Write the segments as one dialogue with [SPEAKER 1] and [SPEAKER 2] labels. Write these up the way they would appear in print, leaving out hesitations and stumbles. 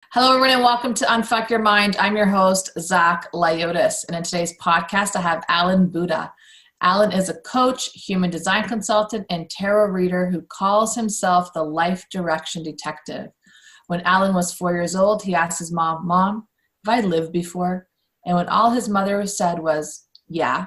[SPEAKER 1] Hello, everyone, and welcome to Unfuck Your Mind. I'm your host, Zach Lyotis, and in today's podcast, I have Alan Bouta. Alan is a coach, human design consultant, and tarot reader who calls himself the life direction detective. When Alan was 4 years old, he asked his mom, "Mom, have I lived before?" And when all his mother said was, "Yeah,"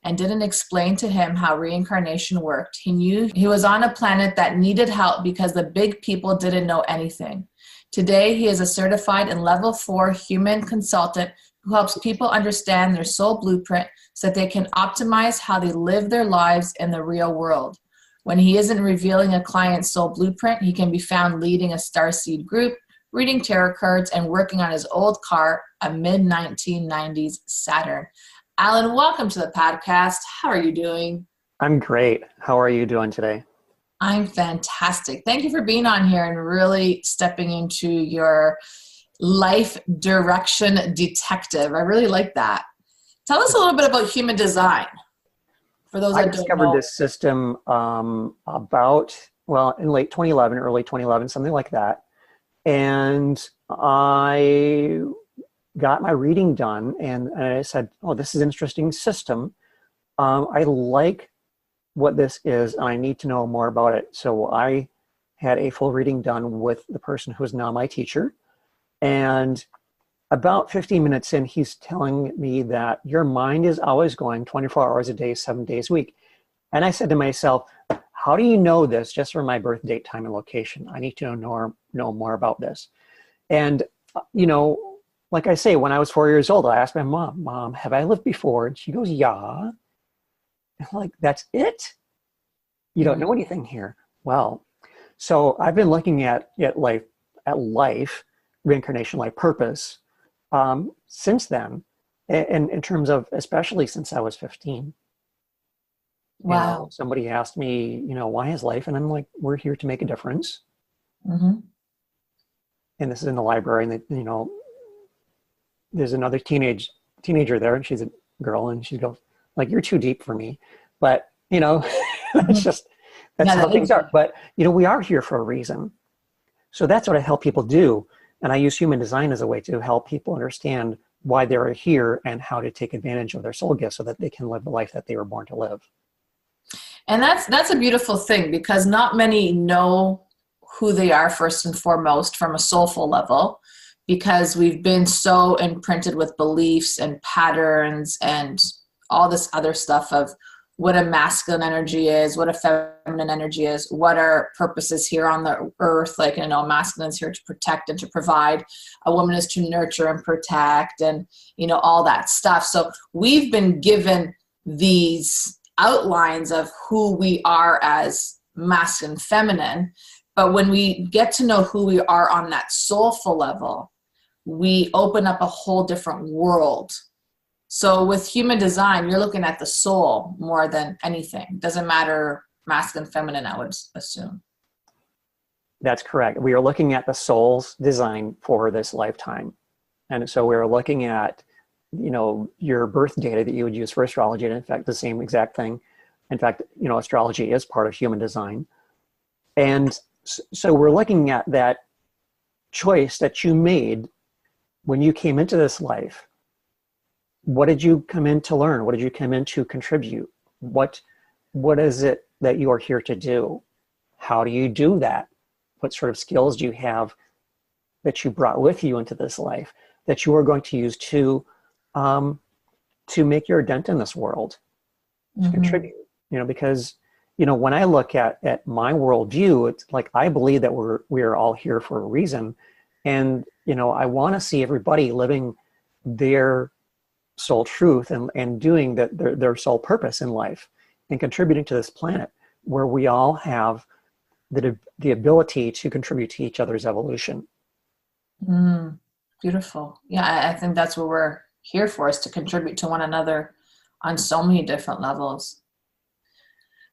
[SPEAKER 1] and didn't explain to him how reincarnation worked, he knew he was on a planet that needed help because the big people didn't know anything. Today, he is a certified and level 4 human consultant who helps people understand their soul blueprint so that they can optimize how they live their lives in the real world. When he isn't revealing a client's soul blueprint, he can be found leading a Starseed group, reading tarot cards, and working on his old car, a mid-1990s Saturn. Alan, welcome to the podcast. How are you doing?
[SPEAKER 2] I'm great. How are you doing today?
[SPEAKER 1] I'm fantastic. Thank you for being on here and really stepping into your life direction detective. I really like that. Tell us a little bit about human design. For those that don't know.
[SPEAKER 2] I discovered this system in late 2011, early 2011, something like that. And I got my reading done and I said, oh, this is an interesting system. I like what this is, and I need to know more about it. So I had a full reading done with the person who is now my teacher. And about 15 minutes in, he's telling me that your mind is always going 24 hours a day, 7 days a week. And I said to myself, how do you know this just from my birth date, time, and location? I need to know more about this. And, like I say, when I was 4 years old, I asked my mom, have I lived before? And she goes, yeah. I'm like, that's it? You don't know anything here. Well, so I've been looking at life, reincarnation, life purpose, since then, and in terms of, especially since I was 15.
[SPEAKER 1] Wow.
[SPEAKER 2] Somebody asked me, why is life? And I'm like, we're here to make a difference.
[SPEAKER 1] Mm-hmm.
[SPEAKER 2] And this is in the library, and there's another teenager there, and she's a girl, and she goes, like, you're too deep for me. But, that's how things are. But, we are here for a reason. So that's what I help people do. And I use human design as a way to help people understand why they're here and how to take advantage of their soul gifts so that they can live the life that they were born to live.
[SPEAKER 1] And that's a beautiful thing, because not many know who they are first and foremost from a soulful level, because we've been so imprinted with beliefs and patterns and all this other stuff of what a masculine energy is, what a feminine energy is, what our purpose is here on the earth. Like, masculine is here to protect and to provide. A woman is to nurture and protect, and, all that stuff. So we've been given these outlines of who we are as masculine, feminine. But when we get to know who we are on that soulful level, we open up a whole different world. So with human design, you're looking at the soul more than anything. Doesn't matter masculine, feminine, I would assume.
[SPEAKER 2] That's correct. We are looking at the soul's design for this lifetime. And so we're looking at, your birth data that you would use for astrology, and in fact, the same exact thing. In fact, astrology is part of human design. And so we're looking at that choice that you made when you came into this life. What did you come in to learn? What did you come in to contribute? What is it that you are here to do? How do you do that? What sort of skills do you have that you brought with you into this life that you are going to use to make your dent in this world, to contribute? Because when I look at my worldview, it's like I believe that we are all here for a reason, and I want to see everybody living their soul truth and doing their soul purpose in life and contributing to this planet where we all have the ability to contribute to each other's evolution.
[SPEAKER 1] Beautiful. Yeah, I think that's what we're here for, is to contribute to one another on so many different levels.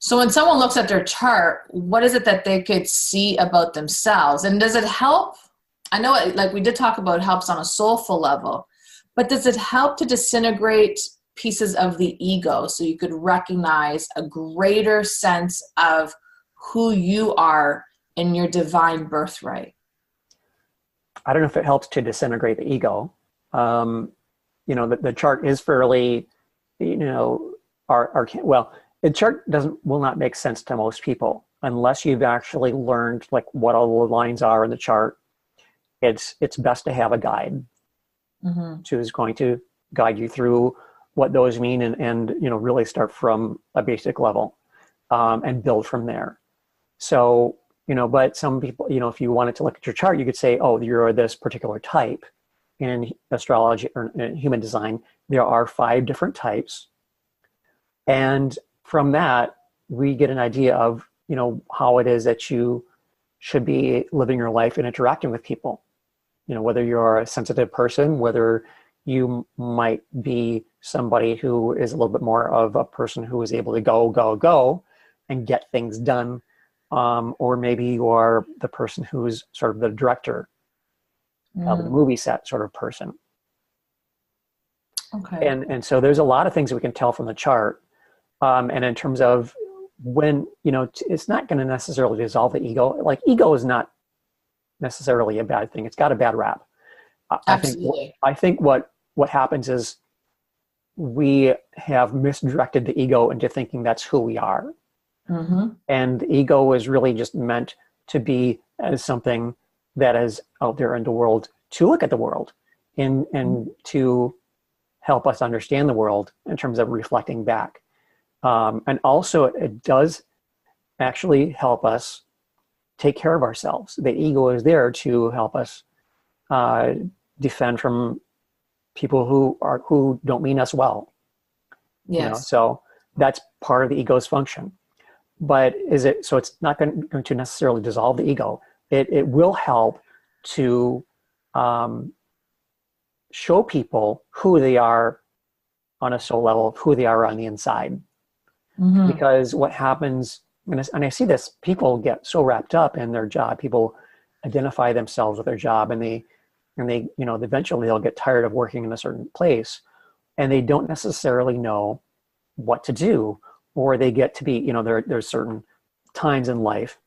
[SPEAKER 1] So when someone looks at their chart, what is it that they could see about themselves? And does it help? I know, like we did talk about, it helps on a soulful level, but does it help to disintegrate pieces of the ego so you could recognize a greater sense of who you are in your divine birthright?
[SPEAKER 2] I don't know if it helps to disintegrate the ego. The chart is fairly, well, the chart will not make sense to most people unless you've actually learned like what all the lines are in the chart. It's best to have a guide who's going to guide you through what those mean and really start from a basic level and build from there. So, but some people, if you wanted to look at your chart, you could say, oh, you're this particular type. In astrology or in human design, there are 5 different types. And from that, we get an idea of, how it is that you should be living your life and interacting with people. Whether you're a sensitive person, whether you might be somebody who is a little bit more of a person who is able to go and get things done. Or maybe you are the person who's sort of the director of the movie set sort of person.
[SPEAKER 1] Okay.
[SPEAKER 2] And so there's a lot of things that we can tell from the chart. And in terms of when, it's not going to necessarily dissolve the ego. Like ego is not necessarily a bad thing. It's got a bad rap.
[SPEAKER 1] Absolutely.
[SPEAKER 2] I think what happens is we have misdirected the ego into thinking that's who we are. And the ego is really just meant to be as something that is out there in the world to look at the world and to help us understand the world in terms of reflecting back. And also it does actually help us take care of ourselves. The ego is there to help us defend from people who don't mean us well.
[SPEAKER 1] Yes.
[SPEAKER 2] So that's part of the ego's function. But so it's not going to necessarily dissolve the ego. It will help to show people who they are on a soul level, who they are on the inside. Because what happens, and I see this, people get so wrapped up in their job. People identify themselves with their job, and they eventually they'll get tired of working in a certain place, and they don't necessarily know what to do, or they get to be, there's certain times in life,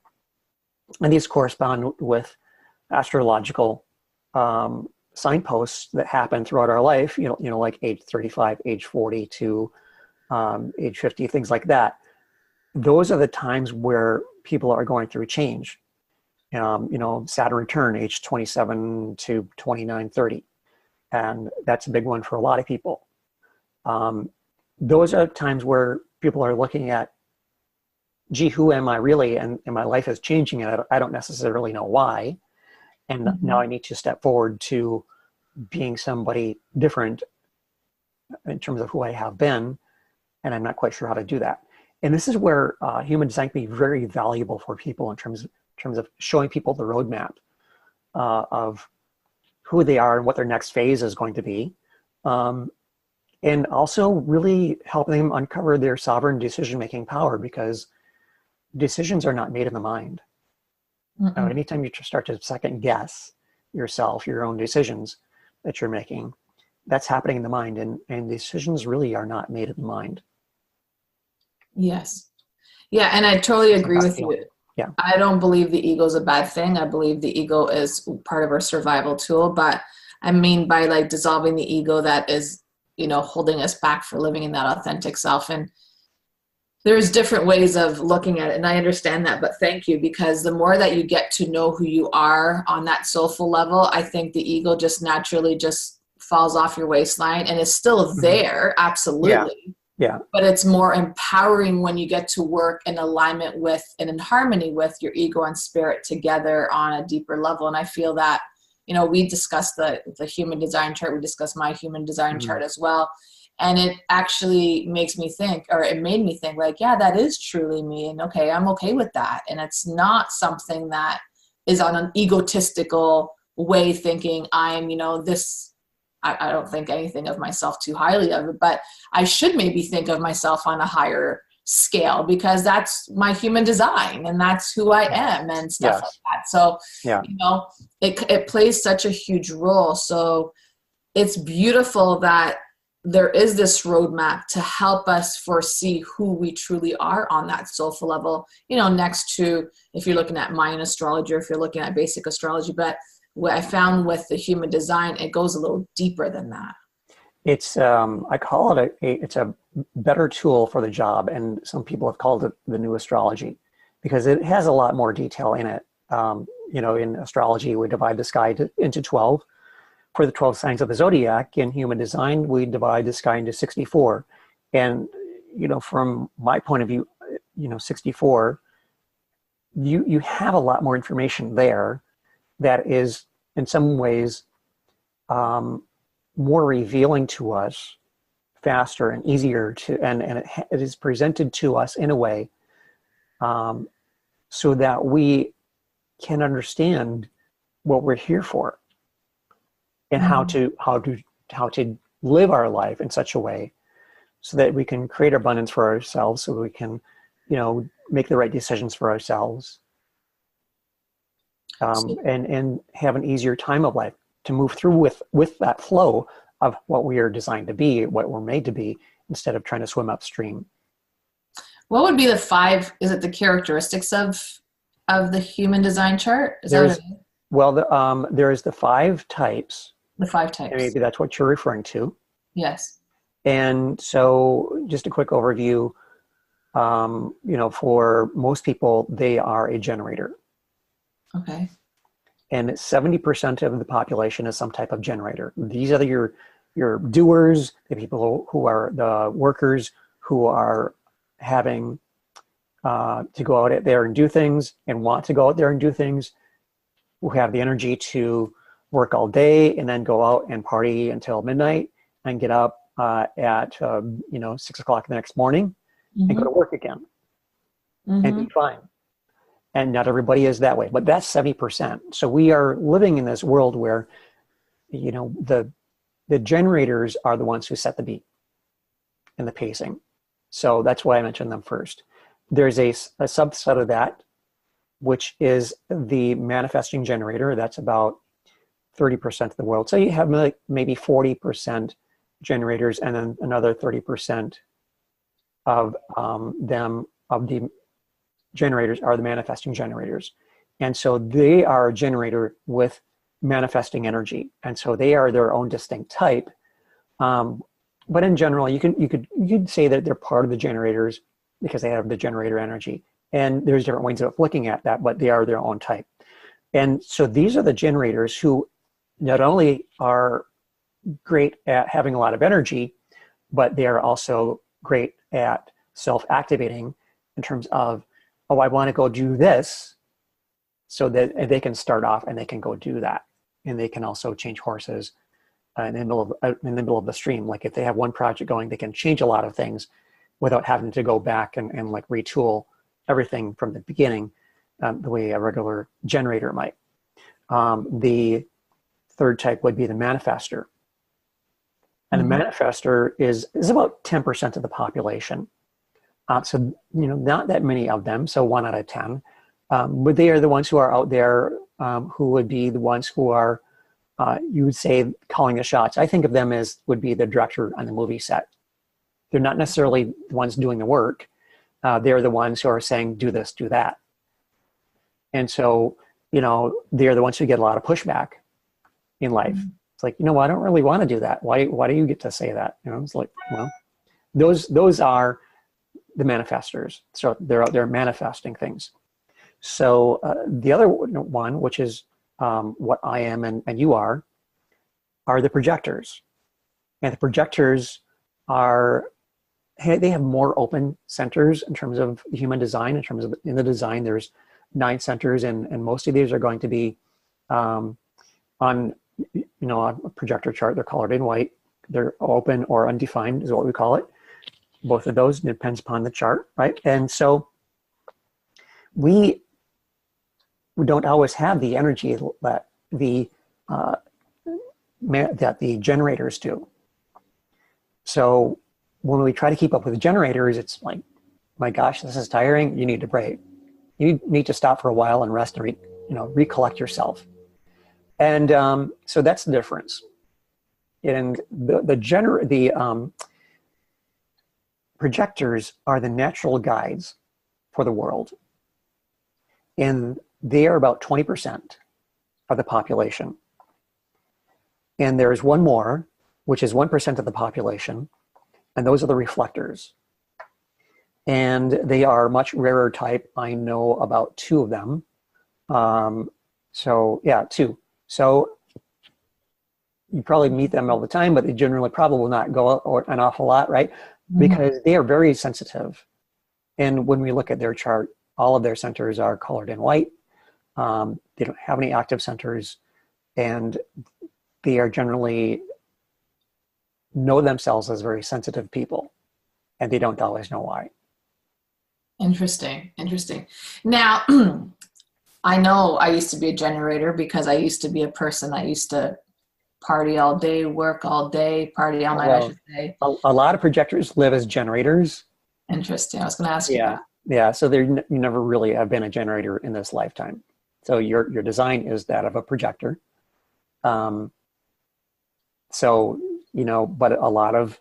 [SPEAKER 2] and these correspond with astrological signposts that happen throughout our life, like age 35, age 40 to age 50, things like that. Those are the times where people are going through change. Saturn return, age 27 to 29, 30. And that's a big one for a lot of people. Those are times where people are looking at, gee, who am I really? And my life is changing, and I don't necessarily know why. And now I need to step forward to being somebody different in terms of who I have been, and I'm not quite sure how to do that. And this is where human design can be very valuable for people in terms of showing people the roadmap of who they are and what their next phase is going to be. And also really helping them uncover their sovereign decision-making power, because decisions are not made in the mind. Anytime you start to second guess yourself, your own decisions that you're making, that's happening in the mind, and decisions really are not made in the mind.
[SPEAKER 1] Yes. Yeah, and I totally agree with you.
[SPEAKER 2] Yeah.
[SPEAKER 1] I don't believe the ego is a bad thing. I believe the ego is part of our survival tool, but I mean by like dissolving the ego that is, holding us back for living in that authentic self. And there's different ways of looking at it, and I understand that, but thank you, because the more that you get to know who you are on that soulful level, I think the ego just naturally just falls off your waistline, and is still there, absolutely.
[SPEAKER 2] Yeah.
[SPEAKER 1] But it's more empowering when you get to work in alignment with and in harmony with your ego and spirit together on a deeper level. And I feel that, we discussed the human design chart, we discussed my human design chart as well. And it actually makes me think, or it made me think like, yeah, that is truly me. And okay, I'm okay with that. And it's not something that is on an egotistical way thinking I'm, this, I don't think anything of myself too highly of it, but I should maybe think of myself on a higher scale, because that's my human design and that's who I am and stuff like that. So, it plays such a huge role. So it's beautiful that there is this roadmap to help us foresee who we truly are on that soulful level, next to, if you're looking at Mayan astrology or if you're looking at basic astrology, but what I found with the human design, it goes a little deeper than that.
[SPEAKER 2] It's I call it it's a better tool for the job, and some people have called it the new astrology because it has a lot more detail in it. You know, in astrology, we divide the sky into 12. For the 12 signs of the zodiac, in human design, we divide the sky into 64. And, you know, from my point of view, you know, 64, you have a lot more information there that is in some ways more revealing to us faster and easier to, and it is presented to us in a way so that we can understand what we're here for and how to live our life in such a way so that we can create abundance for ourselves, so we can, you know, make the right decisions for ourselves, and have an easier time of life to move through with that flow of what we are designed to be, what we're made to be, instead of trying to swim upstream.
[SPEAKER 1] What would be the 5, is it the characteristics of the human design chart? Is that what it is?
[SPEAKER 2] Well, there's the 5 types.
[SPEAKER 1] The 5 types.
[SPEAKER 2] And maybe that's what you're referring to.
[SPEAKER 1] Yes.
[SPEAKER 2] And so just a quick overview, you know, for most people, they are a generator.
[SPEAKER 1] Okay.
[SPEAKER 2] And 70% of the population is some type of generator. These are your doers, the people who are the workers who are having to go out there and do things and want to go out there and do things, who have the energy to work all day and then go out and party until midnight and get up at you know, 6 o'clock the next morning and go to work again and be fine. And not everybody is that way, but that's 70%. So we are living in this world where, you know, the generators are the ones who set the beat and the pacing. So that's why I mentioned them first. There's a subset of that, which is the manifesting generator. That's about 30% of the world. So you have maybe 40% generators, and then another 30% of the generators are the manifesting generators. And so they are a generator with manifesting energy. And so they are their own distinct type. But in general, you could say that they're part of the generators because they have the generator energy. And there's different ways of looking at that, but they are their own type. And so these are the generators who not only are great at having a lot of energy, but they are also great at self-activating in terms of, oh, I want to go do this, so that they can start off and they can go do that. And they can also change horses in the middle of the stream. Like if they have one project going, they can change a lot of things without having to go back and like retool everything from the beginning, the way a regular generator might. The third type would be the manifester. And the manifester is about 10% of the population. So, you know, not that many of them, so 1 out of 10. But they are the ones who are out there, who would be the ones who are, you would say, calling the shots. I think of them as would be the director on the movie set. They're not necessarily the ones doing the work. They're the ones who are saying, do this, do that. And so, you know, they're the ones who get a lot of pushback in life. It's like, you know, I don't really want to do that. Why do you get to say that? You know, it's like, well, those are the manifestors. So they're out there manifesting things. So the other one, which is what I am and you are the projectors. And the projectors they have more open centers in terms of human design. In terms of in the design, there's 9 centers, and most of these are going to be on, you know, on a projector chart. They're colored in white. They're open or undefined is what we call it. Both of those depends upon the chart, right? And so we don't always have the energy that the generators do. So when we try to keep up with the generators, it's like, my gosh, this is tiring. You need to break. You need to stop for a while and rest and recollect yourself. And so that's the difference. And the projectors are the natural guides for the world. And they are about 20%. of the population. And there's one more, which is 1% of the population, and those are the reflectors. And they are much rarer type. I know about 2 of them. So yeah, 2. So you probably meet them all the time, but they generally probably will not go out an awful lot, right? Because they are very sensitive. And when we look at their chart, all of their centers are colored in white. They don't have any active centers, and they are generally know themselves as very sensitive people, and they don't always know why.
[SPEAKER 1] Interesting. Now, I know I used to be a generator because I used to be a person. I used to party all day, work all day, party all night, I should say.
[SPEAKER 2] A lot of projectors live as generators.
[SPEAKER 1] Interesting. I was going to ask you that.
[SPEAKER 2] Yeah. So you never really have been a generator in this lifetime. So your design is that of a projector. So, but a lot of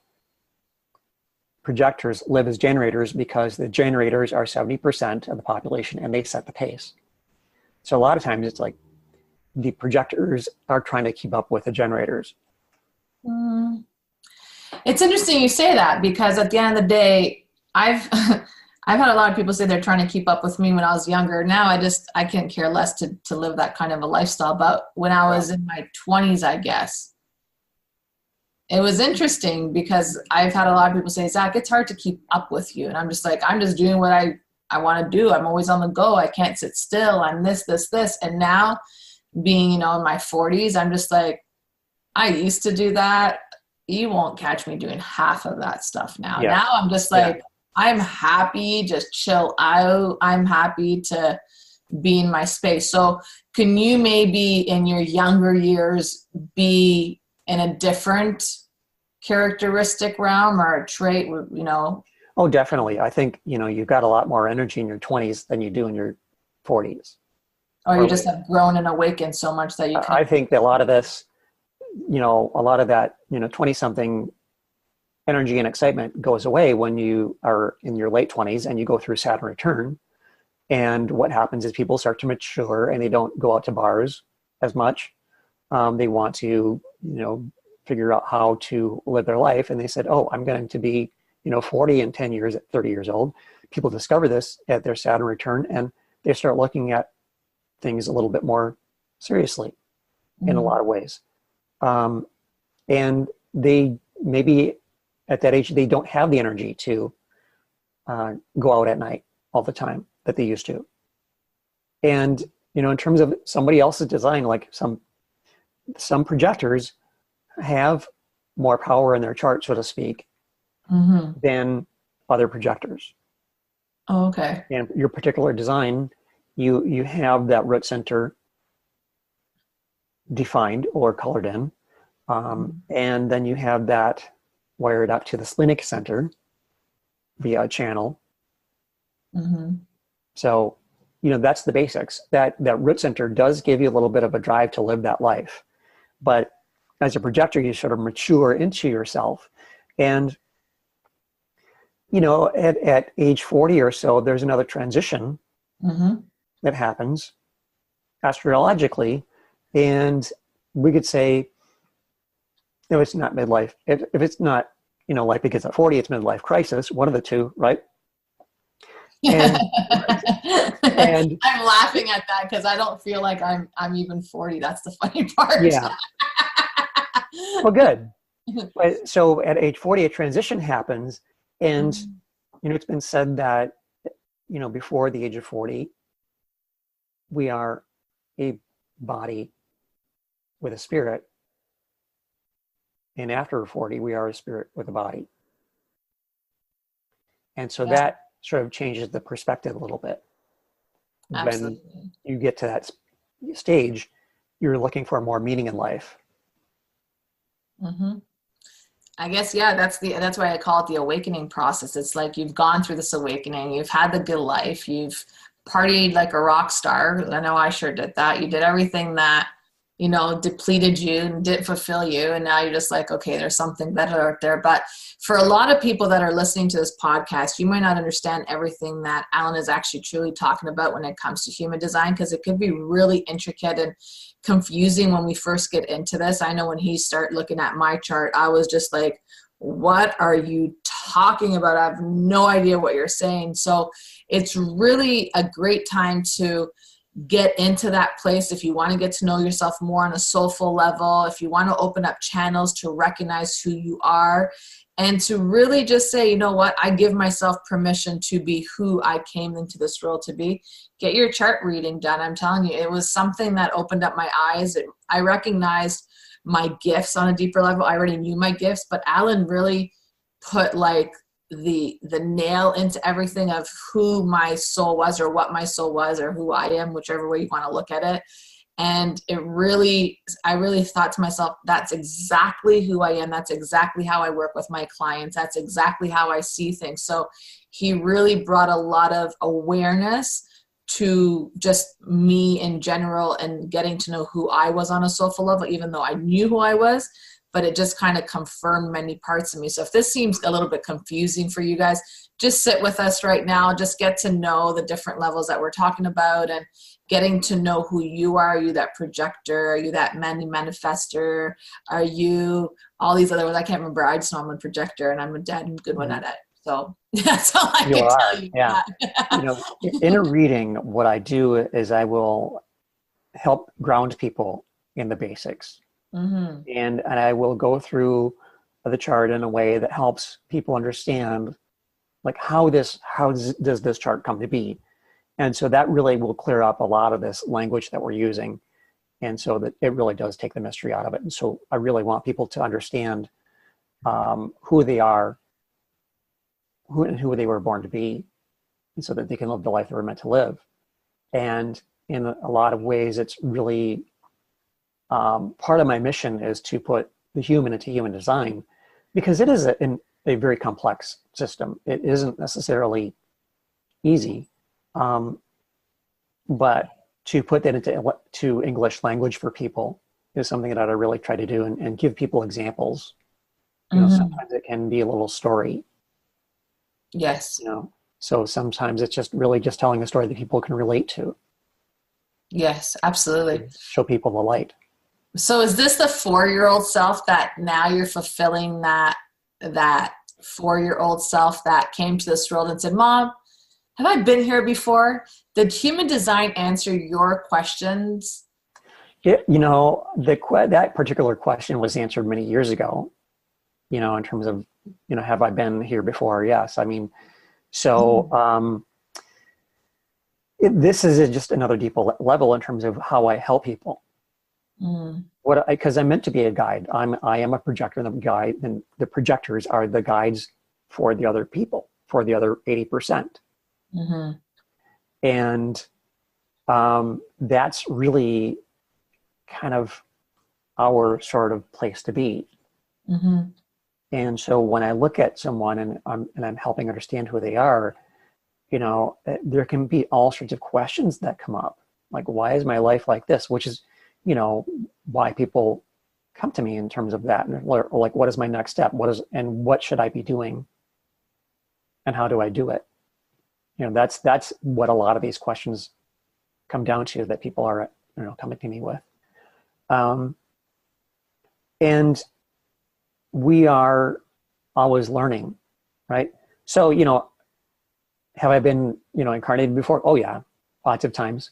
[SPEAKER 2] projectors live as generators because the generators are 70% of the population and they set the pace. So a lot of times it's like the projectors are trying to keep up with the generators.
[SPEAKER 1] It's interesting you say that, because at the end of the day, I've had a lot of people say they're trying to keep up with me when I was younger. Now I can't care less to live that kind of a lifestyle. But when I was in my 20s, I guess, it was interesting because I've had a lot of people say, Zach, it's hard to keep up with you. And I'm just like, I'm just doing what I want to do. I'm always on the go. I can't sit still. I'm this. And now being, in my 40s, I'm just like, I used to do that. You won't catch me doing half of that stuff now. Yeah. Now I'm just like, I'm happy, just chill out. I'm happy to be in my space. So can you maybe in your younger years be in a different characteristic realm or a trait,
[SPEAKER 2] Oh, definitely. I think, you've got a lot more energy in your 20s than you do in your 40s.
[SPEAKER 1] Or you just have grown and awakened so much that you can.
[SPEAKER 2] I think that a lot of this, a lot of that, 20-something energy and excitement goes away when you are in your late 20s and you go through Saturn return. And what happens is people start to mature and they don't go out to bars as much. They want to, figure out how to live their life. And they said, oh, I'm going to be, 40 in 10 years at 30 years old. People discover this at their Saturn return and they start looking at things a little bit more seriously in a lot of ways. And they maybe at that age, they don't have the energy to go out at night all the time that they used to. And, in terms of somebody else's design, like some projectors have more power in their chart, so to speak, than other projectors.
[SPEAKER 1] Oh, okay.
[SPEAKER 2] And your particular design, you have that root center defined or colored in. And then you have that wired up to the splenic center via a channel. So, that's the basics. That root center does give you a little bit of a drive to live that life. But as a projector, you sort of mature into yourself. And, at age 40 or so, there's another transition that happens astrologically. And we could say, no, it's not midlife. If it's not, life begins at 40, it's midlife crisis, one of the two, right? And
[SPEAKER 1] I'm laughing at that because I don't feel like I'm even 40. That's the funny part.
[SPEAKER 2] Yeah. Well, good. So at age 40, a transition happens. And, it's been said that, before the age of 40, we are a body with a spirit. And after 40, we are a spirit with a body. And so that sort of changes the perspective a little bit.
[SPEAKER 1] Absolutely.
[SPEAKER 2] When you get to that stage, you're looking for more meaning in life.
[SPEAKER 1] I guess, that's why I call it the awakening process. It's like you've gone through this awakening, you've had the good life, you've partied like a rock star. I know I sure did that. You did everything that, depleted you and didn't fulfill you. And now you're just like, okay, there's something better out there. But for a lot of people that are listening to this podcast, you might not understand everything that Alan is actually truly talking about when it comes to human design, because it could be really intricate. And confusing when we first get into this. I know when he started looking at my chart, I was just like, what are you talking about? I have no idea what you're saying. So it's really a great time to get into that place if you want to get to know yourself more on a soulful level, if you want to open up channels to recognize who you are, and to really just say, you know what, I give myself permission to be who I came into this world to be. Get your chart reading done. I'm telling you, it was something that opened up my eyes. I recognized my gifts on a deeper level. I already knew my gifts, but Alan really put like the nail into everything of who my soul was, or what my soul was, or who I am, whichever way you want to look at it. And I really thought to myself, that's exactly who I am. That's exactly how I work with my clients. That's exactly how I see things. So he really brought a lot of awareness to just me in general, and getting to know who I was on a soulful level, even though I knew who I was, but it just kind of confirmed many parts of me. So if this seems a little bit confusing for you guys, just sit with us right now. Just get to know the different levels that we're talking about, and getting to know who you are. Are you that projector? Are you that manifester? Are you all these other ones? I can't remember. I just know I'm a projector, and I'm a dead good one at it. So that's all I can tell you.
[SPEAKER 2] Yeah. You know, in a reading, what I do is I will help ground people in the basics. Mm-hmm. And I will go through the chart in a way that helps people understand, like, how does this chart come to be? And so that really will clear up a lot of this language that we're using. And so that it really does take the mystery out of it. And so I really want people to understand who they are, who they were born to be, and so that they can live the life they were meant to live. And in a lot of ways, it's really part of my mission is to put the human into human design, because it is a very complex system. It isn't necessarily easy, but to put that into English language for people is something that I really try to do, and give people examples. You know, sometimes it can be a little story.
[SPEAKER 1] Yes.
[SPEAKER 2] You know, so sometimes it's just really just telling a story that people can relate to.
[SPEAKER 1] Yes, absolutely.
[SPEAKER 2] Show people the light.
[SPEAKER 1] So is this the 4-year-old self that now you're fulfilling that 4-year-old self that came to this world and said, Mom, have I been here before? Did human design answer your questions?
[SPEAKER 2] You know, that particular question was answered many years ago, you know, in terms of, you know, have I been here before? Yes. I mean, so this is just another deeper level in terms of how I help people. Because I'm meant to be a guide. I am a projector, and the projectors are the guides for the other people, for the other 80%. And that's really kind of our sort of place to be. And so when I look at someone and I'm helping understand who they are, you know, there can be all sorts of questions that come up, like, why is my life like this? Which is, you know, why people come to me in terms of that, or like, what is my next step? What should I be doing? And how do I do it? You know, that's what a lot of these questions come down to, that people are, you know, coming to me with. And we are always learning, right? So, you know, have I been, you know, incarnated before? Oh yeah, lots of times.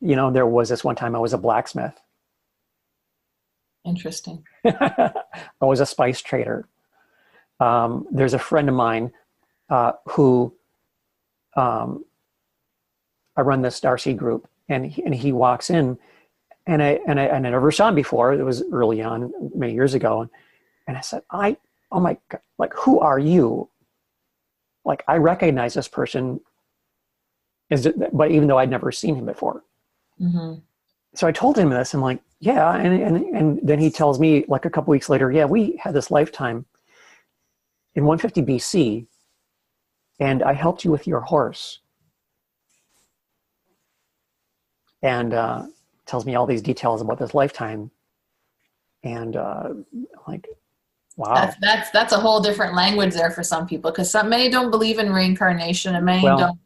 [SPEAKER 2] You know, there was this one time I was a blacksmith.
[SPEAKER 1] Interesting.
[SPEAKER 2] I was a spice trader. There's a friend of mine who I run the Starseed group, and he walks in, and I never saw him before. It was early on, many years ago, and I said, oh my God, like, who are you? Like, I recognize this person, but even though I'd never seen him before. So I told him this, and like, yeah, and then he tells me, like, a couple weeks later, yeah, we had this lifetime in 150 BC, and I helped you with your horse. And tells me all these details about this lifetime, and like, wow,
[SPEAKER 1] that's a whole different language there for some people, because many don't believe in reincarnation, and many don't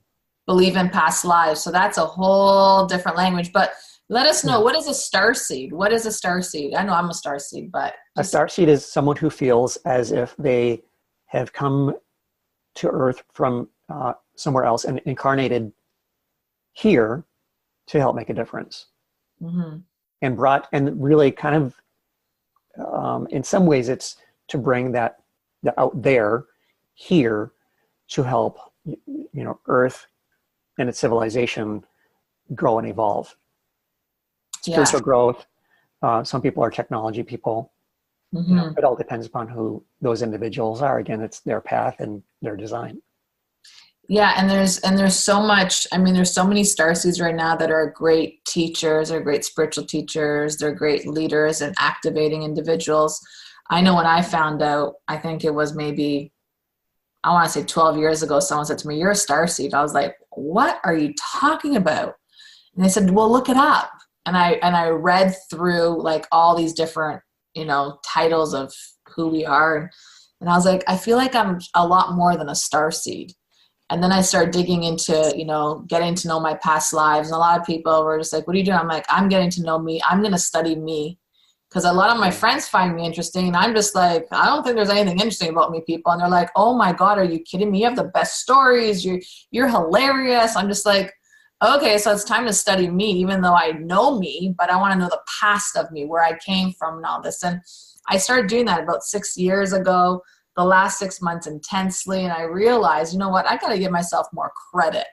[SPEAKER 1] believe in past lives. So that's a whole different language. But Let us know,
[SPEAKER 2] Yeah.
[SPEAKER 1] what is a starseed? What is a starseed? I know I'm a starseed, but
[SPEAKER 2] A starseed is someone who feels as if they have come to Earth from somewhere else and incarnated here to help make a difference.
[SPEAKER 1] mm-hmm.
[SPEAKER 2] And really kind of, in some ways, it's to bring that out there here to help, Earth and its civilization grow and evolve. Spiritual growth. Some people are technology people.
[SPEAKER 1] Mm-hmm.
[SPEAKER 2] It all depends upon who those individuals are. Again, it's their path and their design.
[SPEAKER 1] Yeah, and there's so much. I mean, there's so many starseeds right now that are great teachers, or great spiritual teachers. They're great leaders and activating individuals. I know when I found out, I think it was maybe, I want to say 12 years ago, someone said to me, "You're a starseed." I was like, "What are you talking about?" And they said, "Well, look it up." And I read through like all these different, titles of who we are. And I was like, I feel like I'm a lot more than a starseed. And then I started digging into, getting to know my past lives. And a lot of people were just like, "What are you doing?" I'm like, "I'm getting to know me. I'm going to study me." Because a lot of my friends find me interesting. And I'm just like, I don't think there's anything interesting about me, people. And they're like, "Oh my God, are you kidding me? You have the best stories. You're hilarious." I'm just like, okay, so it's time to study me, even though I know me, but I want to know the past of me, where I came from and all this. And I started doing that about 6 years ago, the last 6 months intensely. And I realized, you know what, I got to give myself more credit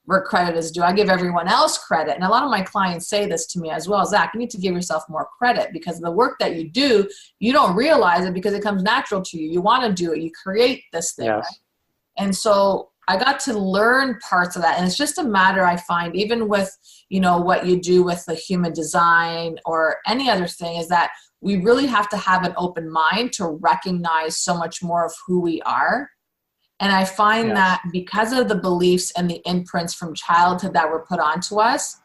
[SPEAKER 1] where credit is due. I give everyone else credit. And a lot of my clients say this to me as well. "Zach, you need to give yourself more credit, because the work that you do, you don't realize it because it comes natural to you. You want to do it. You create this thing.
[SPEAKER 2] Yes.
[SPEAKER 1] Right?" And so I got to learn parts of that. And it's just a matter, I find, even with, what you do with the human design or any other thing, is that we really have to have an open mind to recognize so much more of who we are. And I find that because of the beliefs and the imprints from childhood that were put onto us,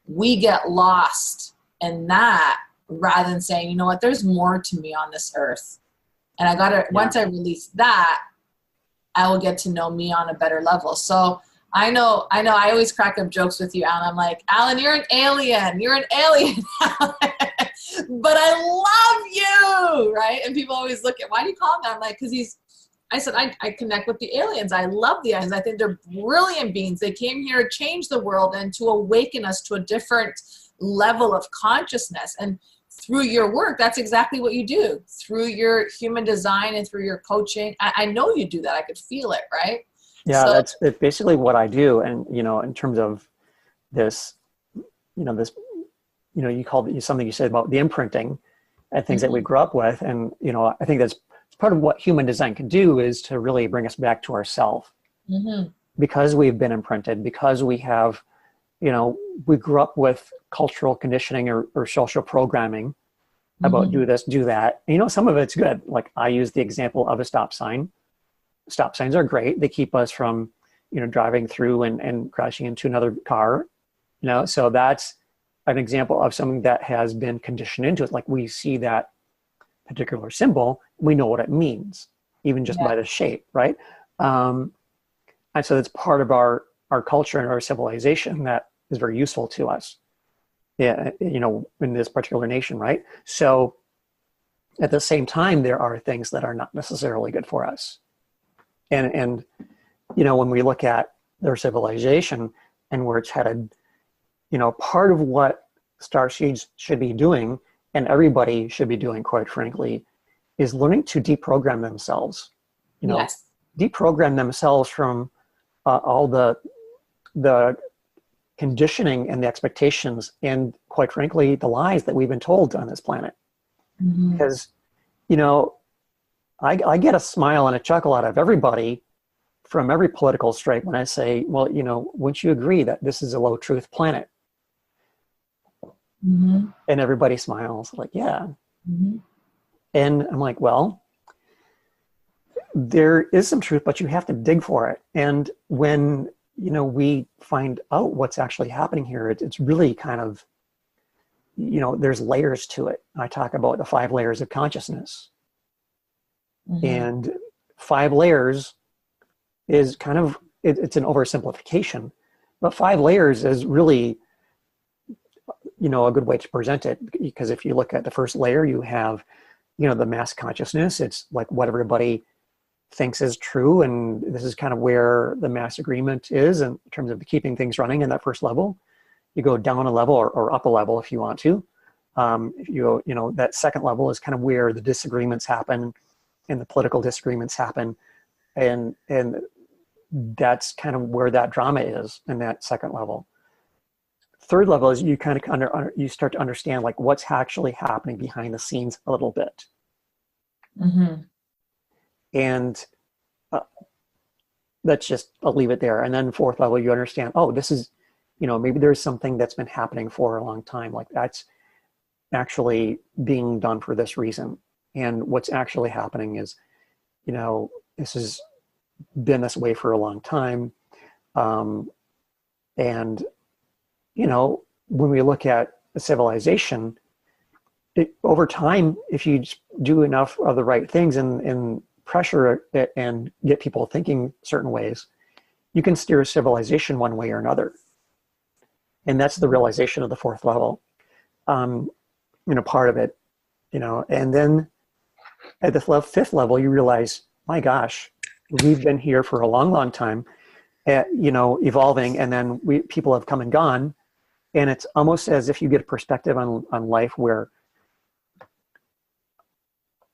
[SPEAKER 1] we get lost in that rather than saying, "You know what, there's more to me on this earth." And once I release that, I will get to know me on a better level. So I know, I always crack up jokes with you, Alan. I'm like, "Alan, you're an alien. You're an alien, Alan." But I love you, right? And people always look at, "Why do you call him that?" I'm like, because I said, I connect with the aliens. I love the aliens. I think they're brilliant beings. They came here to change the world and to awaken us to a different level of consciousness. And through your work, that's exactly what you do. Through your human design and through your coaching, I know you do that. I could feel it, right?
[SPEAKER 2] Yeah,
[SPEAKER 1] So,
[SPEAKER 2] that's basically what I do. And, in terms of this, you called it something you said about the imprinting and things that we grew up with. And, I think that's part of what human design can do, is to really bring us back to ourselves. Because we've been imprinted, because we have, we grew up with cultural conditioning or social programming about do this, do that. Some of it's good. Like I use the example of a stop sign. Stop signs are great. They keep us from, driving through and crashing into another car. So that's an example of something that has been conditioned into it. Like we see that particular symbol, we know what it means, even just by the shape, right? And so that's part of our culture and our civilization that is very useful to us. Yeah, in this particular nation, right? So at the same time, there are things that are not necessarily good for us. And when we look at their civilization and where it's headed, part of what Starseeds should be doing, and everybody should be doing, quite frankly, is learning to deprogram themselves. Deprogram themselves from all the conditioning and the expectations and, quite frankly, the lies that we've been told on this planet. Because, I get a smile and a chuckle out of everybody from every political stripe when I say, well, wouldn't you agree that this is a low truth planet? And everybody smiles like, yeah. And I'm like, well, there is some truth, but you have to dig for it. And when, we find out what's actually happening here, it's really kind of, there's layers to it. I talk about the 5 layers of consciousness. And 5 layers is kind of, it's an oversimplification, but 5 layers is really a good way to present it, because if you look at the first layer, you have, the mass consciousness. It's like what everybody thinks is true. And this is kind of where the mass agreement is in terms of keeping things running in that first level. You go down a level or up a level if you want to. That second level is kind of where the disagreements happen and the political disagreements happen. And that's kind of where that drama is in that second level. Third level is you kind of you start to understand like what's actually happening behind the scenes a little bit.
[SPEAKER 1] Mm-hmm.
[SPEAKER 2] And I'll leave it there. And then fourth level, you understand, oh, this is, maybe there's something that's been happening for a long time. Like that's actually being done for this reason. And what's actually happening is, this has been this way for a long time. And when we look at a civilization, over time, if you do enough of the right things and pressure it and get people thinking certain ways, you can steer a civilization one way or another. And that's the realization of the fourth level, part of it, and then at the fifth level, you realize, my gosh, we've been here for a long, long time, evolving, and then people have come and gone. And it's almost as if you get a perspective on life where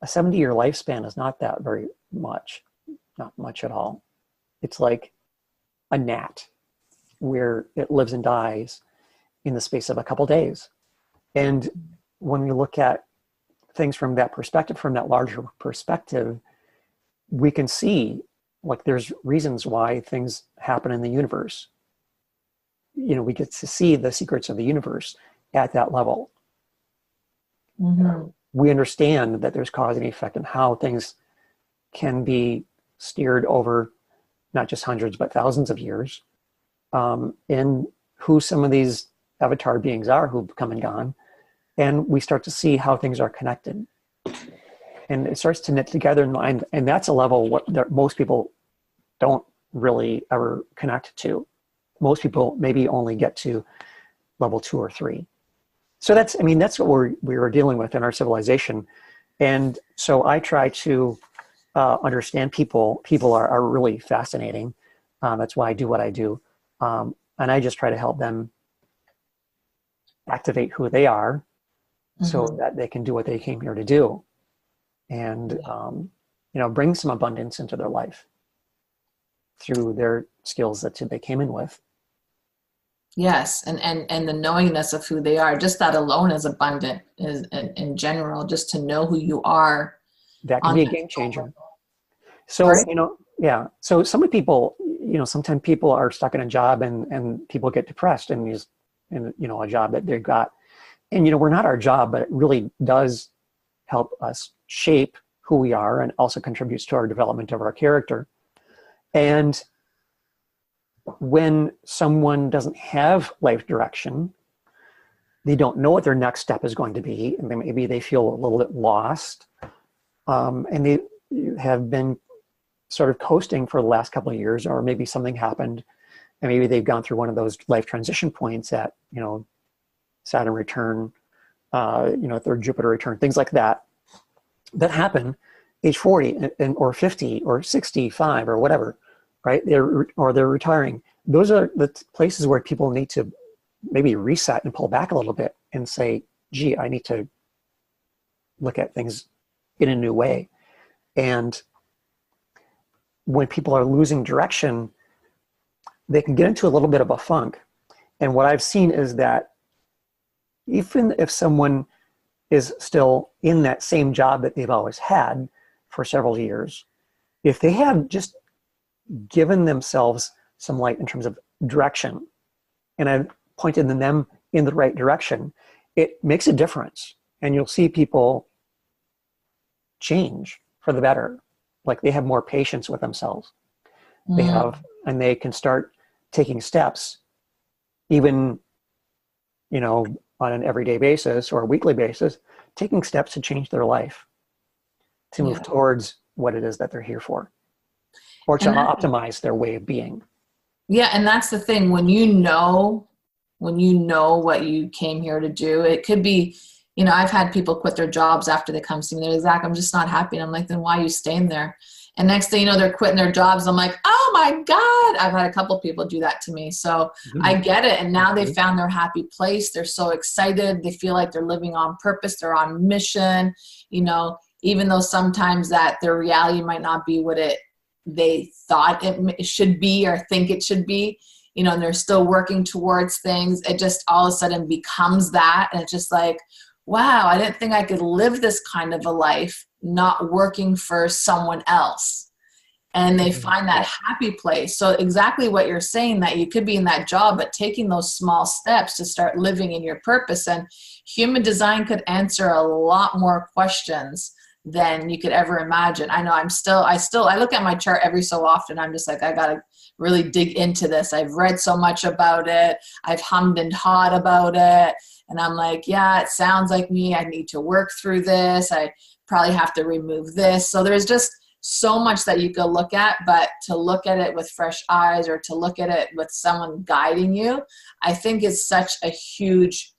[SPEAKER 2] a 70-year lifespan is not that very much, not much at all. It's like a gnat where it lives and dies in the space of a couple days. And when we look at things from that perspective, from that larger perspective, we can see like there's reasons why things happen in the universe. We get to see the secrets of the universe at that level.
[SPEAKER 1] Mm-hmm.
[SPEAKER 2] We understand that there's cause and effect and how things can be steered over not just hundreds, but thousands of years. And who some of these avatar beings are who've come and gone. And we start to see how things are connected. And it starts to knit together in mind. And that's a level that most people don't really ever connect to. Most people maybe only get to level 2 or 3. So that's what we were dealing with in our civilization. And so I try to understand people. People are really fascinating. That's why I do what I do. And I just try to help them activate who they are, mm-hmm. so that they can do what they came here to do. And, bring some abundance into their life through their skills that they came in with.
[SPEAKER 1] Yes, and the knowingness of who they are, just that alone is abundant in general, just to know who you are.
[SPEAKER 2] That can be a game changer. So, right? So some people, sometimes people are stuck in a job and people get depressed in a job that they've got. And, we're not our job, but it really does help us shape who we are and also contributes to our development of our character. And when someone doesn't have life direction, they don't know what their next step is going to be, and maybe they feel a little bit lost, and they have been sort of coasting for the last couple of years, or maybe something happened, and maybe they've gone through one of those life transition points at, Saturn return, third Jupiter return, things like that happen age 40 or 50 or 65 or whatever. Right? They're retiring. Those are the places where people need to maybe reset and pull back a little bit and say, gee, I need to look at things in a new way. And when people are losing direction, they can get into a little bit of a funk. And what I've seen is that even if someone is still in that same job that they've always had for several years, if they have just given themselves some light in terms of direction, and I've pointed them in the right direction, it makes a difference. And you'll see people change for the better. Like they have more patience with themselves. And they can start taking steps, even, on an everyday basis or a weekly basis, taking steps to change their life, to move towards what it is that they're here for, or to optimize their way of being.
[SPEAKER 1] Yeah, and that's the thing. When you know when you know what you came here to do. It could be, you know, I've had people quit their jobs after they come see me. They're like, Zach, I'm just not happy. And I'm like, then why are you staying there? And next thing you know, they're quitting their jobs. I'm like, oh my God. I've had a couple of people do that to me. So I get it. And now they found their happy place. They're so excited. They feel like they're living on purpose. They're on mission, you know, even though sometimes that their reality might not be what they thought it should be or think it should be, you know, and they're still working towards things. It just all of a sudden becomes that. And it's just like, wow, I didn't think I could live this kind of a life not working for someone else. And they find that happy place. So exactly what you're saying, that you could be in that job, but taking those small steps to start living in your purpose. And human design could answer a lot more questions than you could ever imagine. I know I look at my chart every so often. I'm just like, I got to really dig into this. I've read so much about it. I've hummed and hawed about it. And I'm like, yeah, it sounds like me. I need to work through this. I probably have to remove this. So there's just so much that you could look at, but to look at it with fresh eyes or to look at it with someone guiding you, I think is such a huge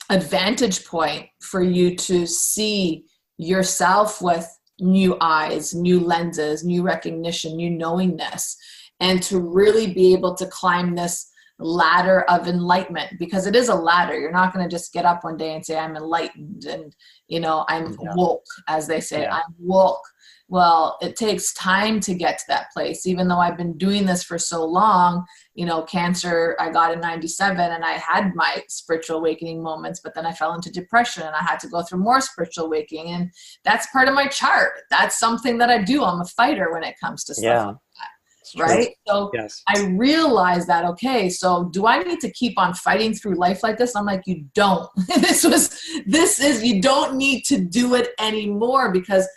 [SPEAKER 1] advantage point for you to see yourself with new eyes, new lenses, new recognition, new knowingness, and to really be able to climb this ladder of enlightenment, because it is a ladder. You're not going to just get up one day and say, I'm enlightened and, you know, I'm woke, as they say. I'm woke. Well, it takes time to get to that place. Even though I've been doing this for so long, you know, cancer, I got in 97 and I had my spiritual awakening moments, but then I fell into depression and I had to go through more spiritual awakening. And that's part of my chart. That's something that I do. I'm a fighter when it comes to stuff like that. Right? So I realized that, okay, so do I need to keep on fighting through life like this? I'm like, you don't. You don't need to do it anymore, because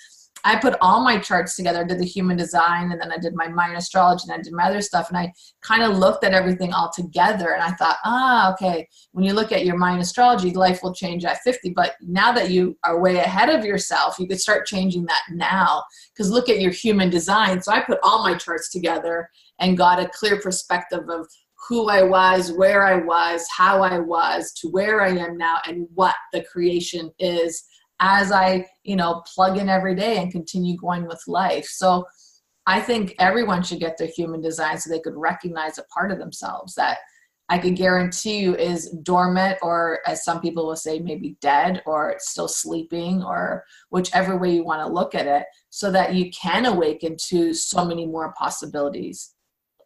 [SPEAKER 1] I put all my charts together, did the human design, and then I did my mind astrology, and I did my other stuff, and I kind of looked at everything all together, and I thought, okay, when you look at your mind astrology, life will change at 50, but now that you are way ahead of yourself, you could start changing that now, because look at your human design. So I put all my charts together and got a clear perspective of who I was, where I was, how I was, to where I am now, and what the creation is, as I, you know, plug in every day and continue going with life. So I think everyone should get their human design so they could recognize a part of themselves that I can guarantee you is dormant, or as some people will say, maybe dead, or it's still sleeping, or whichever way you want to look at it, so that you can awaken to so many more possibilities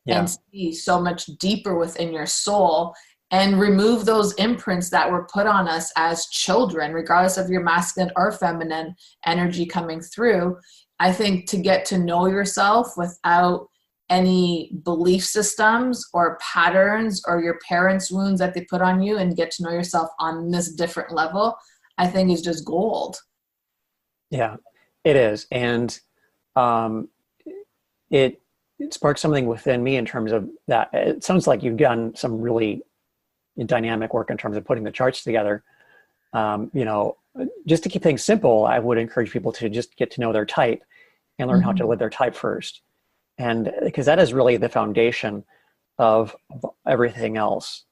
[SPEAKER 1] and see so much deeper within your soul, and remove those imprints that were put on us as children, regardless of your masculine or feminine energy coming through. I think to get to know yourself without any belief systems or patterns or your parents' wounds that they put on you, and get to know yourself on this different level, I think is just gold.
[SPEAKER 2] Yeah, it is. And it sparked something within me in terms of that. It sounds like you've done some really dynamic work in terms of putting the charts together. You know, just to keep things simple, I would encourage people to just get to know their type and learn how to live their type first. And because that is really the foundation of everything else.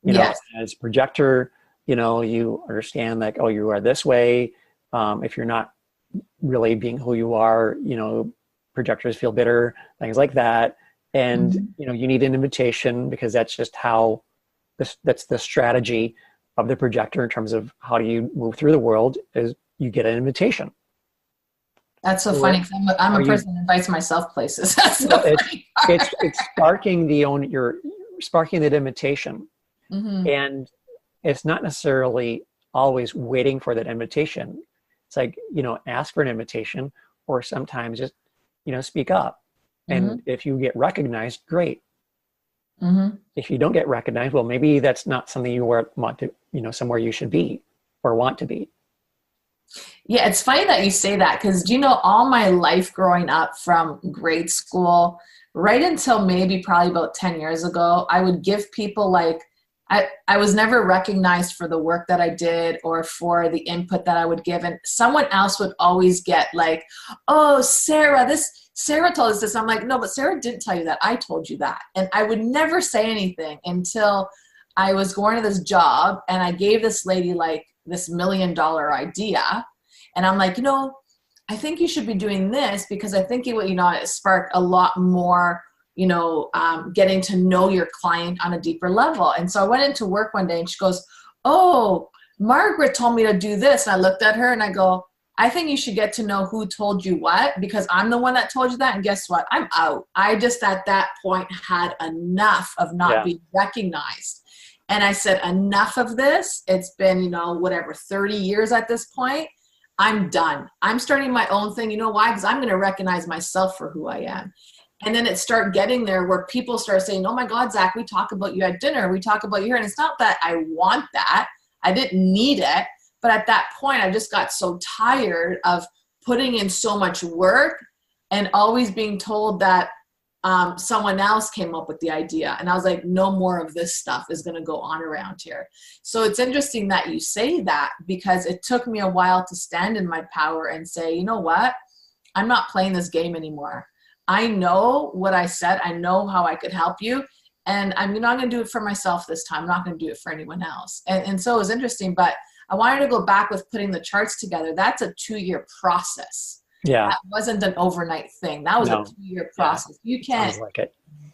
[SPEAKER 2] You know, as projector, you know, you understand like, oh, you are this way. If you're not really being who you are, you know, projectors feel bitter, things like that. And, you know, you need an invitation, because that's just how that's the strategy of the projector in terms of how do you move through the world, is you get an invitation.
[SPEAKER 1] That's so funny, because I'm a person that invites myself places. That's
[SPEAKER 2] it's sparking that invitation. And it's not necessarily always waiting for that invitation. It's like, you know, ask for an invitation, or sometimes just, you know, speak up. And if you get recognized, great. If you don't get recognized, well, maybe that's not something you want to, you know, somewhere you should be or want to be.
[SPEAKER 1] Yeah, it's funny that you say that, because do you know, all my life growing up from grade school right until maybe probably about 10 years ago, I would give people like I was never recognized for the work that I did or for the input that I would give. And someone else would always get like, oh, Sarah told us this. I'm like, no, but Sarah didn't tell you that. I told you that. And I would never say anything until I was going to this job and I gave this lady like this $1 million idea. And I'm like, I think you should be doing this because I think it would, it spark a lot more, getting to know your client on a deeper level. And so I went into work one day and she goes, oh, Margaret told me to do this. And I looked at her and I go, I think you should get to know who told you what, because I'm the one that told you that. And guess what? I'm out. I just at that point had enough of not being recognized. And I said, enough of this. It's been, 30 years at this point. I'm done. I'm starting my own thing. You know why? Because I'm going to recognize myself for who I am. And then it started getting there where people start saying, oh my God, Zach, we talk about you at dinner. We talk about you here. And it's not that I want that. I didn't need it. But at that point, I just got so tired of putting in so much work and always being told that someone else came up with the idea. And I was like, no more of this stuff is going to go on around here. So it's interesting that you say that, because it took me a while to stand in my power and say, you know what? I'm not playing this game anymore. I know what I said. I know how I could help you. And I'm not going to do it for myself this time. I'm not going to do it for anyone else. And so it was interesting, but I wanted to go back with putting the charts together. That's a 2-year process.
[SPEAKER 2] Yeah.
[SPEAKER 1] That wasn't an overnight thing. That was a 2-year process. Yeah. You can't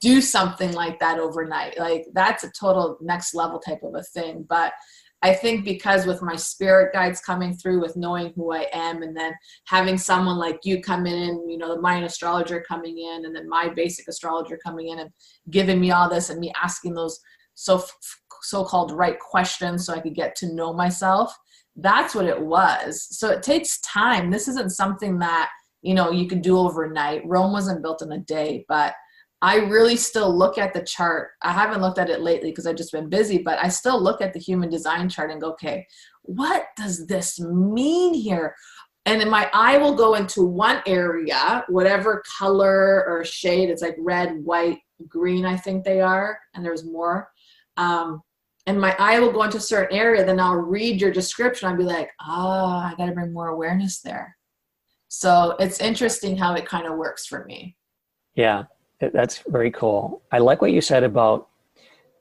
[SPEAKER 1] do something like that overnight. Like that's a total next level type of a thing. But I think because with my spirit guides coming through, with knowing who I am, and then having someone like you come in, the Mayan astrologer coming in, and then my basic astrologer coming in and giving me all this, and me asking those so-called right questions so I could get to know myself. That's what it was. So it takes time. This isn't something that, you can do overnight. Rome wasn't built in a day, but I really still look at the chart. I haven't looked at it lately because I've just been busy, but I still look at the human design chart and go, okay, what does this mean here? And then my eye will go into one area, whatever color or shade. It's like red, white, green, I think they are. And there's more. And my eye will go into a certain area. Then I'll read your description. I'll be like, I got to bring more awareness there. So it's interesting how it kind of works for me.
[SPEAKER 2] Yeah. That's very cool. I like what you said about,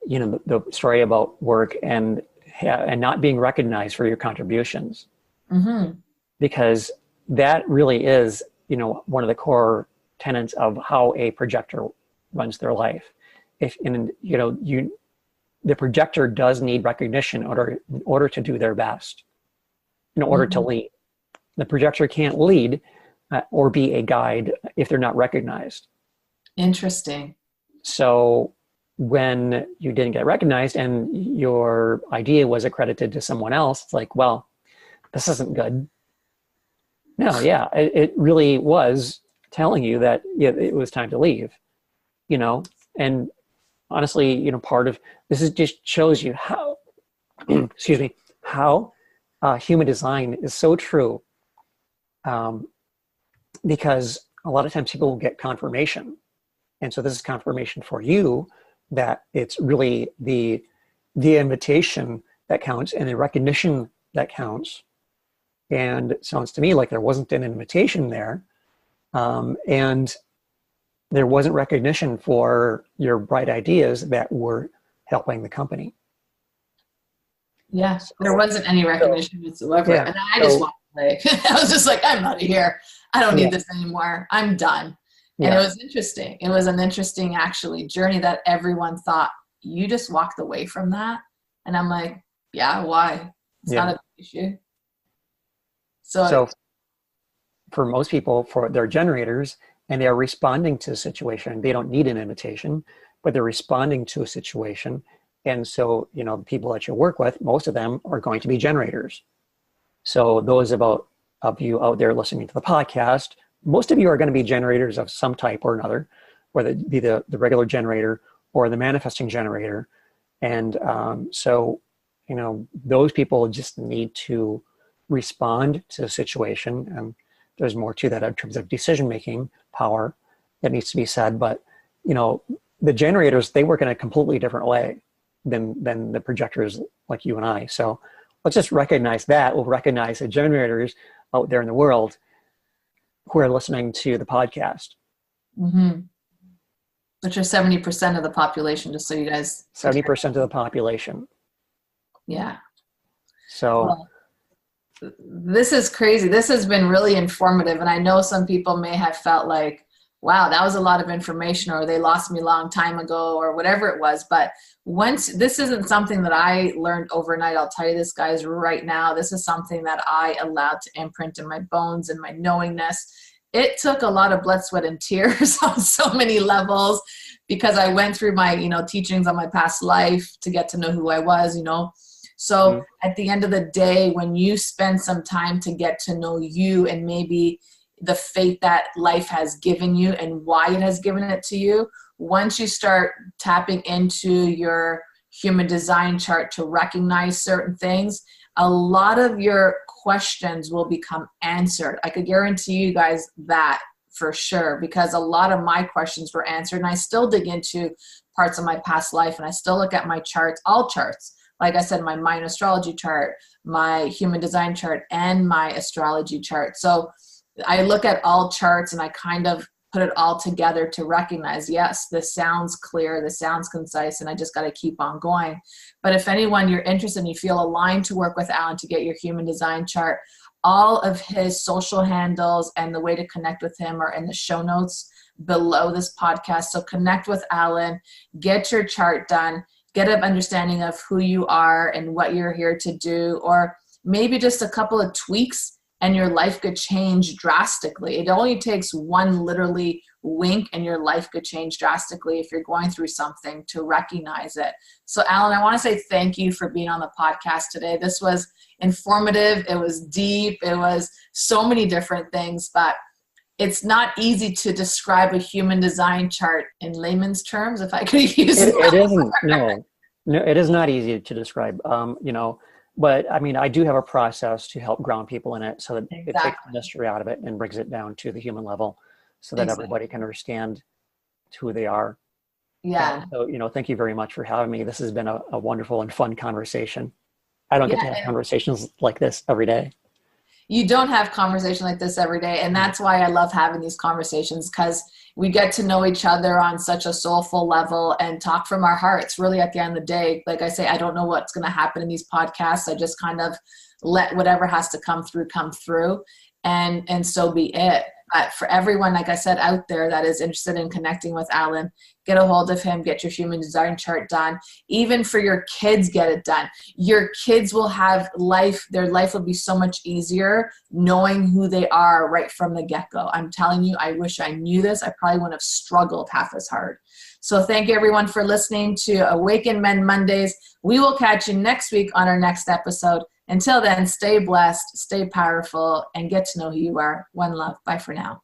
[SPEAKER 2] the story about work and not being recognized for your contributions. Mm-hmm. Because that really is, one of the core tenets of how a projector runs their life. The projector does need recognition in order to do their best, in order to lead. The projector can't lead or be a guide if they're not recognized.
[SPEAKER 1] Interesting.
[SPEAKER 2] So when you didn't get recognized and your idea was accredited to someone else, it's like, well, this isn't good. No, yeah, it really was telling you that it was time to leave, and honestly, part of this is just shows you how, excuse me, how human design is so true. Because a lot of times people will get confirmation. And so this is confirmation for you that it's really the invitation that counts and the recognition that counts. And it sounds to me like there wasn't an invitation there. And there wasn't recognition for your bright ideas that were helping the company.
[SPEAKER 1] Yes, there wasn't any recognition whatsoever. Yeah. And I just walked away. I was just like, I'm out of here. I don't need this anymore. I'm done. And it was interesting. It was an interesting, actually, journey that everyone thought, you just walked away from that? And I'm like, yeah, why? It's not a big issue. So
[SPEAKER 2] for most people, for their generators, and they are responding to a situation, they don't need an invitation, but they're responding to a situation. And so, the people that you work with, most of them are going to be generators. So those of you out there listening to the podcast, most of you are going to be generators of some type or another, whether it be the regular generator or the manifesting generator. And so, those people just need to respond to the situation. And there's more to that in terms of decision-making power that needs to be said. But, the generators, they work in a completely different way. than the projectors like you and I. So let's just recognize that. We'll recognize the generators out there in the world who are listening to the podcast.
[SPEAKER 1] Mm-hmm. Which are 70% of the population, just so you guys.
[SPEAKER 2] 70% of the population.
[SPEAKER 1] Yeah.
[SPEAKER 2] So.
[SPEAKER 1] Well, this is crazy. This has been really informative. And I know some people may have felt like, wow, that was a lot of information, or they lost me a long time ago, or whatever it was. But once, this isn't something that I learned overnight. I'll tell you this, guys, right now. This is something that I allowed to imprint in my bones and my knowingness. It took a lot of blood, sweat, and tears on so many levels, because I went through my, teachings on my past life to get to know who I was, So at the end of the day, when you spend some time to get to know you and maybe the faith that life has given you and why it has given it to you, once you start tapping into your human design chart to recognize certain things, a lot of your questions will become answered. I could guarantee you guys that for sure, because a lot of my questions were answered, and I still dig into parts of my past life, and I still look at my charts, all charts. Like I said, my mind astrology chart, my human design chart, and my astrology chart. So I look at all charts and I kind of put it all together to recognize, yes, this sounds clear, this sounds concise, and I just got to keep on going. But if anyone you're interested and you feel aligned to work with Alan to get your human design chart, all of his social handles and the way to connect with him are in the show notes below this podcast. So connect with Alan, get your chart done, get an understanding of who you are and what you're here to do, or maybe just a couple of tweaks and your life could change drastically. It only takes one literally wink and your life could change drastically if you're going through something, to recognize it. So Alan, I want to say thank you for being on the podcast today. This was informative. It was deep. It was so many different things, but it's not easy to describe a human design chart in layman's terms, if I could use it.
[SPEAKER 2] It isn't, no, it is not easy to describe, but I mean, I do have a process to help ground people in it, so that It takes the mystery out of it and brings it down to the human level, so that everybody can understand who they are.
[SPEAKER 1] Yeah.
[SPEAKER 2] So, thank you very much for having me. This has been a wonderful and fun conversation. I don't get to have conversations like this every day.
[SPEAKER 1] You don't have conversation like this every day. And that's why I love having these conversations, because we get to know each other on such a soulful level and talk from our hearts. Really, at the end of the day, like I say, I don't know what's going to happen in these podcasts. I just kind of let whatever has to come through, and so be it. But for everyone, like I said, out there that is interested in connecting with Alan, get a hold of him, get your human design chart done. Even for your kids, get it done. Your kids will have life, their life will be so much easier knowing who they are right from the get-go. I'm telling you, I wish I knew this. I probably wouldn't have struggled half as hard. So thank you everyone for listening to Awaken Men Mondays. We will catch you next week on our next episode. Until then, stay blessed, stay powerful, and get to know who you are. One love. Bye for now.